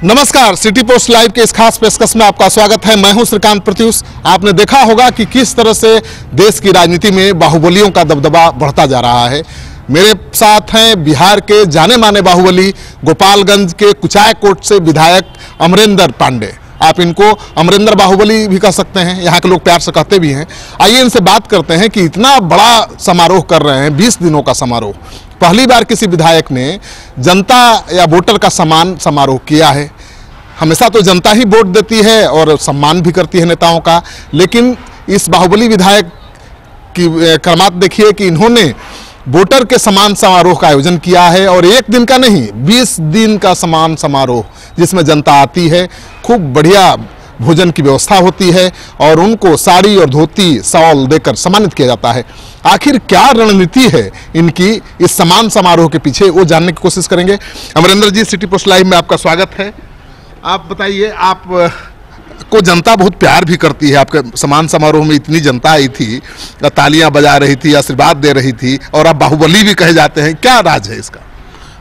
नमस्कार, city post live के इस खास पेशकश में आपका स्वागत है। मैं हूं श्रीकांत प्रत्युष। आपने देखा होगा कि किस तरह से देश की राजनीति में बाहुबलियों का दबदबा बढ़ता जा रहा है। मेरे साथ हैं बिहार के जाने माने बाहुबली, गोपालगंज के कुचायकोट से विधायक अमरेंद्र पांडे। आप इनको अमरेंद्र बाहुबली भी कह सकते हैं, यहाँ के लोग प्यार से कहते भी हैं। आइए इनसे बात करते हैं कि इतना बड़ा समारोह कर रहे हैं, 20 दिनों का समारोह। पहली बार किसी विधायक ने जनता या वोटर का सम्मान समारोह किया है। हमेशा तो जनता ही वोट देती है और सम्मान भी करती है नेताओं का, लेकिन इस बाहुबली विधायक की करामात देखिए कि इन्होंने वोटर के सम्मान समारोह का आयोजन किया है, और एक दिन का नहीं, 20 दिन का सम्मान समारोह, जिसमें जनता आती है, खूब बढ़िया भोजन की व्यवस्था होती है और उनको साड़ी और धोती शॉल देकर सम्मानित किया जाता है। आखिर क्या रणनीति है इनकी इस सम्मान समारोह के पीछे, वो जानने की कोशिश करेंगे। अमरेंद्र जी, सिटी पोस्ट लाइव में आपका स्वागत है। आप बताइए, आप को जनता बहुत प्यार भी करती है। आपके सम्मान समारोह में इतनी जनता आई थी, तालियां बजा रही थी, आशीर्वाद दे रही थी, और आप बाहुबली भी कहे जाते हैं। क्या राज है इसका?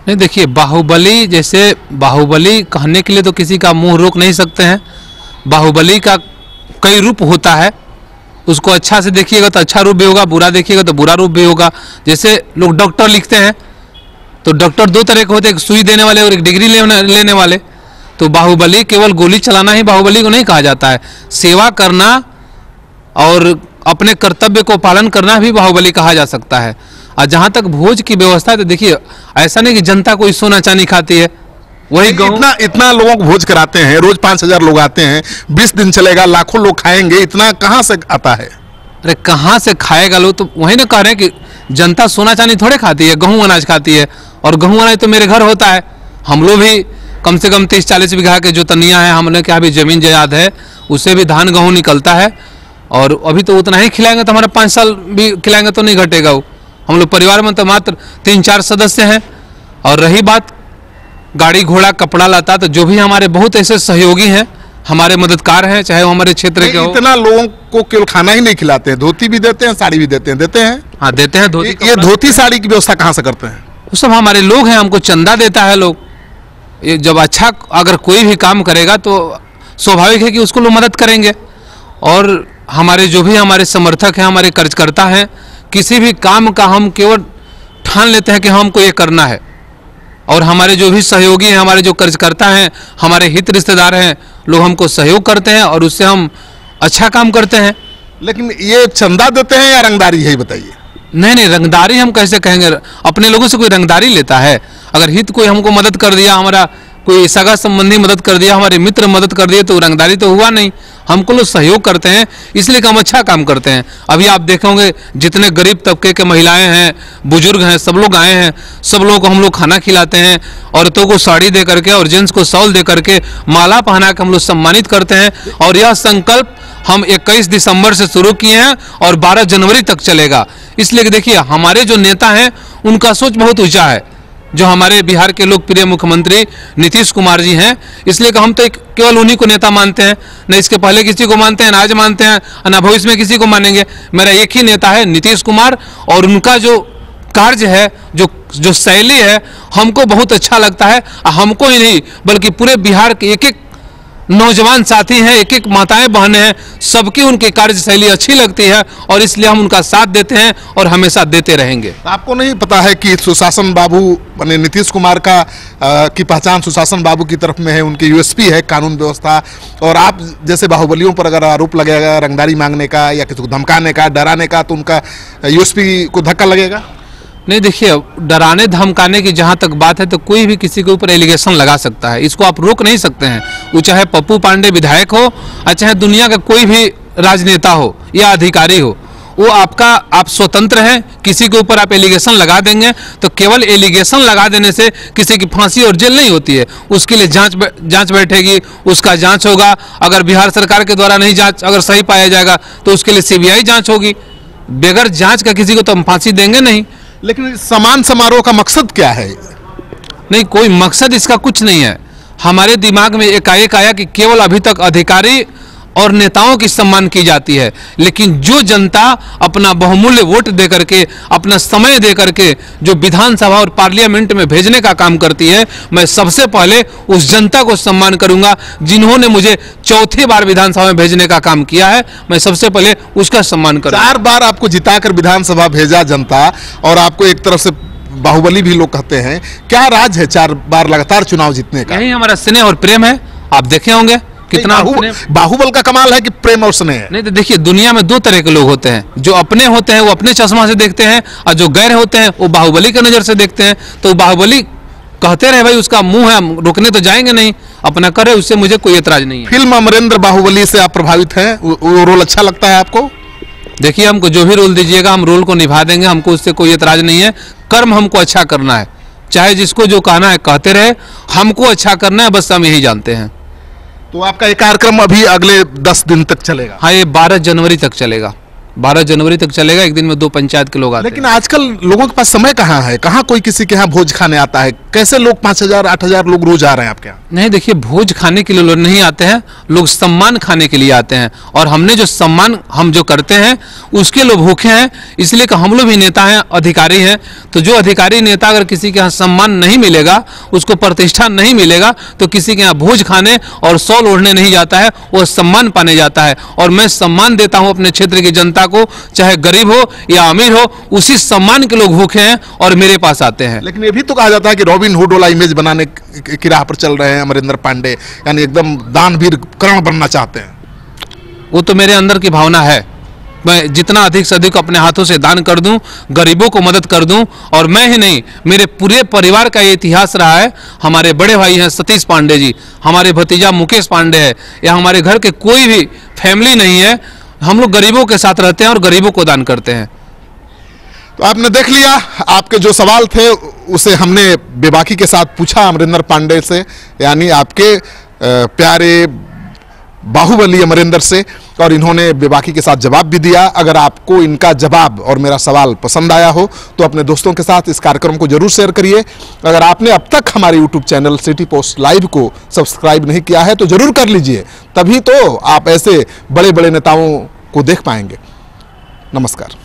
नहीं, देखिए, बाहुबली जैसे बाहुबली कहने के लिए तो किसी का मुंह रोक नहीं सकते हैं। बाहुबली का कई रूप होता है, उसको अच्छा से देखिएगा तो अच्छा रूप भी होगा, बुरा देखिएगा तो बुरा रूप भी होगा। जैसे लोग डॉक्टर लिखते हैं तो डॉक्टर दो तरह के होते हैं, एक सुई देने वाले और एक डिग्री लेने वाले। तो बाहुबली केवल गोली चलाना ही बाहुबली को नहीं कहा जाता है, सेवा करना और अपने कर्तव्य को पालन करना भी बाहुबली कहा जा सकता है। और जहाँ तक भोज की व्यवस्था है तो देखिए, ऐसा नहीं कि जनता कोई सोना चांदी खाती है, वही इतना लोगों को भोज कराते हैं, रोज 5000 लोग आते हैं, 20 दिन चलेगा, लाखों लोग खाएंगे, इतना कहाँ से आता है? अरे कहाँ से खाएगा लोग? तो वही ना कह रहे हैं कि जनता सोना चांदी थोड़े खाती है, गेहूं अनाज खाती है। और गेहूं अनाज तो मेरे घर होता है, हम लोग भी कम से कम 30-40 बीघा के जो तनिया है, हमने क्या भी जमीन जायदाद है, उससे भी धान गेहूं निकलता है। और अभी तो उतना ही खिलाएंगे तो हमारे 5 साल भी खिलाएंगे तो नहीं घटेगा वो। हम लोग परिवार में तो मात्र 3-4 सदस्य हैं। और रही बात गाड़ी घोड़ा कपड़ा लाता, तो जो भी हमारे बहुत ऐसे सहयोगी हैं, हमारे मददगार हैं, चाहे वो हमारे क्षेत्र के हो। इतना लोगों को केवल खाना ही नहीं खिलाते हैं, धोती भी देते हैं, साड़ी भी देते हैं। हाँ, देते हैं धोती। ये धोती साड़ी की व्यवस्था कहाँ से करते हैं? वो सब हमारे लोग हैं, हमको चंदा देता है लोग। ये जब अच्छा अगर कोई भी काम करेगा तो स्वाभाविक है कि उसको लोग मदद करेंगे। और हमारे जो भी हमारे समर्थक हैं, हमारे कार्यकर्ता हैं, किसी भी काम का हम केवल ठान लेते हैं कि हमको ये करना है। और हमारे जो भी सहयोगी हैं, हमारे जो कार्यकर्ता हैं, हमारे हित रिश्तेदार हैं, लोग हमको सहयोग करते हैं और उससे हम अच्छा काम करते हैं। लेकिन ये चंदा देते हैं या रंगदारी है, बताइए? नहीं, रंगदारी हम कैसे कहेंगे? अपने लोगों से कोई रंगदारी लेता है? अगर हित कोई हमको मदद कर दिया, हमारा कोई सगा संबंधी मदद कर दिया, हमारे मित्र मदद कर दिए, तो रंगदारी तो हुआ नहीं। हमको लोग सहयोग करते हैं, इसलिए कि हम अच्छा काम करते हैं। अभी आप देखोगे जितने गरीब तबके के महिलाएं हैं, बुजुर्ग हैं, सब लोग आए हैं, सब लोगों को हम लोग खाना खिलाते हैं, औरतों को साड़ी दे करके और जेंट्स को शॉल दे करके, माला पहना के हम लोग सम्मानित करते हैं। और यह संकल्प हम 21 दिसंबर से शुरू किए हैं और 12 जनवरी तक चलेगा। इसलिए देखिए, हमारे जो नेता हैं उनका सोच बहुत ऊंचा है। जो हमारे बिहार के लोकप्रिय मुख्यमंत्री नीतीश कुमार जी हैं, इसलिए कि हम तो केवल उन्हीं को नेता मानते हैं, न इसके पहले किसी को मानते हैं, न आज मानते हैं, न भविष्य में किसी को मानेंगे। मेरा एक ही नेता है, नीतीश कुमार, और उनका जो कार्य है, जो शैली है, हमको बहुत अच्छा लगता है। हमको ही नहीं बल्कि पूरे बिहार के एक नौजवान साथी हैं, एक माताएं बहनें हैं, सबकी उनकी कार्यशैली अच्छी लगती है और इसलिए हम उनका साथ देते हैं और हमेशा देते रहेंगे। आपको नहीं पता है कि सुशासन बाबू माने नीतीश कुमार की पहचान सुशासन बाबू की तरफ में है, उनकी यूएसपी है कानून व्यवस्था। और आप जैसे बाहुबलियों पर अगर आरोप लगेगा रंगदारी मांगने का या किसी को धमकाने का, डराने का, तो उनका यूएसपी को धक्का लगेगा? नहीं, देखिए, डराने धमकाने की जहाँ तक बात है तो कोई भी किसी के ऊपर एलिगेशन लगा सकता है, इसको आप रोक नहीं सकते हैं। वो चाहे पप्पू पांडे विधायक हो और चाहे दुनिया का कोई भी राजनेता हो या अधिकारी हो, वो आप स्वतंत्र हैं। किसी के ऊपर आप एलिगेशन लगा देंगे तो केवल एलिगेशन लगा देने से किसी की फांसी और जेल नहीं होती है, उसके लिए जांच बैठेगी, उसका जांच होगा। अगर बिहार सरकार के द्वारा नहीं जांच अगर सही पाया जाएगा तो उसके लिए सीबीआई जांच होगी। बगैर जांच का किसी को तो हम फांसी देंगे नहीं। लेकिन सम्मान समारोह का मकसद क्या है? नहीं, कोई मकसद इसका कुछ नहीं है। हमारे दिमाग में एकाएक आया कि केवल अभी तक अधिकारी और नेताओं की सम्मान की जाती है, लेकिन जो जनता अपना बहुमूल्य वोट दे करके, अपना समय दे करके जो विधानसभा और पार्लियामेंट में भेजने का काम करती है, मैं सबसे पहले उस जनता को सम्मान करूंगा जिन्होंने मुझे चौथी बार विधानसभा में भेजने का काम किया है। मैं सबसे पहले उसका सम्मान करूंगा। 4 बार आपको जिताकर विधानसभा भेजा जनता, और आपको एक तरफ से बाहुबली भी लोग कहते हैं। क्या राज है 4 बार लगातार चुनाव जीतने का? यही हमारा स्नेह और प्रेम है। आप देखे होंगे कितना बाहुबल का कमाल है कि प्रेम और स्नेह है। नहीं तो देखिए, दुनिया में 2 तरह के लोग होते हैं, जो अपने होते हैं वो अपने चश्मा से देखते हैं, और जो गैर होते हैं वो बाहुबली की नजर से देखते हैं। तो बाहुबली कहते रहे भाई, उसका मुंह है, रुकने तो जाएंगे नहीं, अपना करे, उससे मुझे कोई एतराज नहीं है। फिल्म अमरेंद्र बाहुबली से आप प्रभावित हैं? वो रोल अच्छा लगता है आपको? देखिए, हमको जो भी रोल दीजिएगा हम रोल को निभा देंगे, हमको उससे कोई एतराज नहीं है। कर्म हमको अच्छा करना है, चाहे जिसको जो कहना है कहते रहे, हमको अच्छा करना है, बस हम यही जानते हैं। तो आपका ये कार्यक्रम अभी अगले 10 दिन तक चलेगा? हाँ, ये 12 जनवरी तक चलेगा। 12 जनवरी तक चलेगा। एक दिन में 2 पंचायत के लोग आते हैं। लेकिन आजकल लोगों के पास समय कहाँ है? कहाँ कोई किसी के यहाँ भोज खाने आता है? कैसे लोग 5000 8000 लोग रोज आ रहे हैं आपके यहाँ? नहीं, देखिए, भोज खाने के लिए लोग नहीं आते हैं, लोग सम्मान खाने के लिए आते हैं। और हमने जो सम्मान हम जो करते हैं उसके लोग भूखे हैं, इसलिए कि हम लोग भी नेता हैं, अधिकारी हैं। तो जो अधिकारी नेता अगर किसी के यहाँ सम्मान नहीं मिलेगा, उसको प्रतिष्ठा नहीं मिलेगा, तो किसी के यहाँ भोज खाने और शॉल ओढ़ने नहीं जाता है, वो सम्मान पाने जाता है। और मैं सम्मान देता हूँ अपने क्षेत्र की जनता को, चाहे गरीब हो या अमीर हो, उसी सम्मान के लोग भूखे हैं और मेरे पास आते हैं। लेकिन ये भी तो कहा जाता है कि रॉबिन हुड वाला इमेज बनाने की राह पर चल रहे हैं अमरिंदर पांडे, यानी एकदम दानवीर कर्ण बनना चाहते हैं। वो तो मेरे अंदर की भावना है। मैं जितना अधिक से अधिक अपने हाथों से दान कर दूं, गरीबों को मदद कर दूं, और मैं ही नहीं, मेरे पूरे परिवार का ये इतिहास रहा है। हमारे बड़े भाई हैं सतीश पांडे जी, हमारे भतीजा मुकेश पांडे है, या हमारे घर के कोई भी फैमिली नहीं है, हम लोग गरीबों के साथ रहते हैं और गरीबों को दान करते हैं। तो आपने देख लिया, आपके जो सवाल थे उसे हमने बेबाकी के साथ पूछा अमरिंदर पांडे से, यानी आपके प्यारे बाहुबली अमरिंदर से, और इन्होंने बेबाकी के साथ जवाब भी दिया। अगर आपको इनका जवाब और मेरा सवाल पसंद आया हो तो अपने दोस्तों के साथ इस कार्यक्रम को जरूर शेयर करिए। अगर आपने अब तक हमारे YouTube channel city post live को सब्सक्राइब नहीं किया है तो जरूर कर लीजिए, तभी तो आप ऐसे बड़े बड़े नेताओं को देख पाएंगे। नमस्कार।